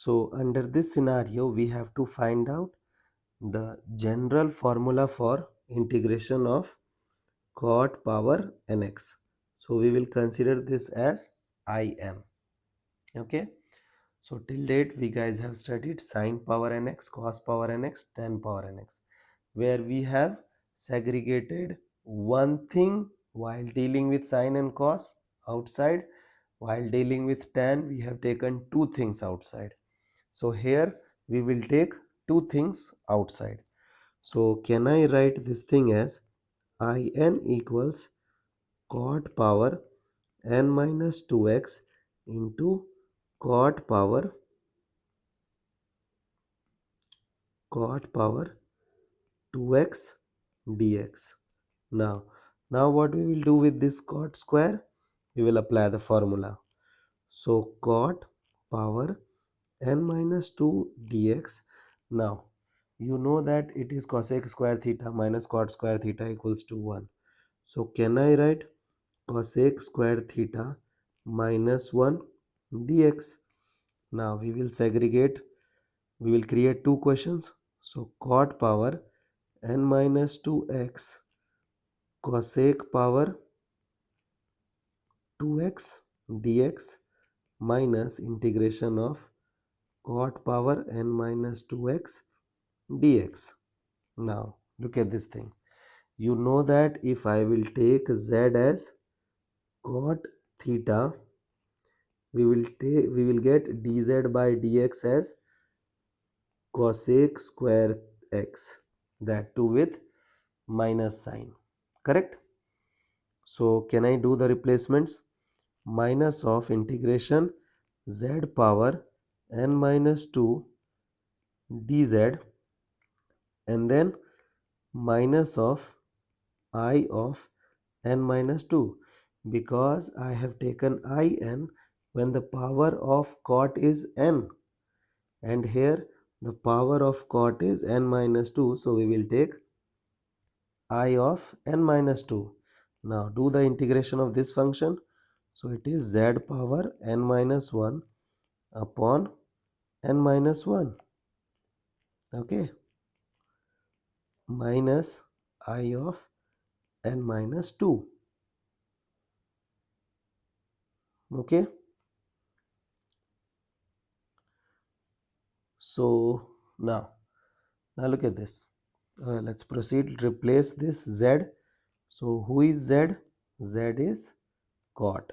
So under this scenario we have to find out the general formula for integration of cot power nx. So we will consider this as Im. Okay, so till date we guys have studied sine power nx, cos power nx, tan power nx, where we have segregated one thing while dealing with sine and cos outside. While dealing with tan we have taken two things outside. So here we will take two things outside. So can I write this thing as In equals cot power n minus 2x into cot power 2x dx. Now what we will do with this cot square? We will apply the formula. So cot power n minus 2 dx. Now you know that it is cosec square theta minus cot square theta equals to 1. So can I write cosec square theta minus 1 dx? Now we will segregate, we will create two questions. So cot power n minus 2x cosec power 2x dx minus integration of cot power n minus 2x dx. Now look at this thing. You know that if I will take z as cot theta, we will get dz by dx as cosec square x, that too with minus sign, correct? So can I do the replacements? Minus of integration z power n minus 2 dz, and then minus of I of n minus 2, because I have taken in when the power of cot is n, and here the power of cot is n minus 2, so we will take I of n minus 2. Now do the integration of this function. So it is z power n minus 1 upon n minus 1, okay, minus I of n minus 2, okay. So now look at this. Let's proceed. Replace this z. So who is z? Z is cot.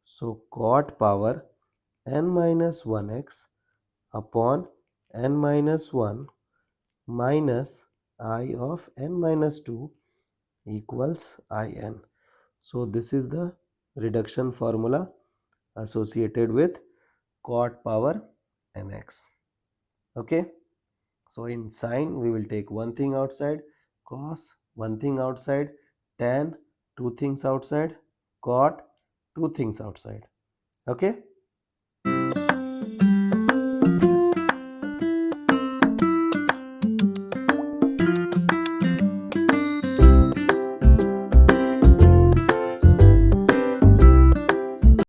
So cot power n minus 1x upon n minus 1 minus I of n minus 2 equals In. So this is the reduction formula associated with cot power nx. Okay. So in sine we will take one thing outside, cos one thing outside, tan two things outside, cot two things outside. Okay.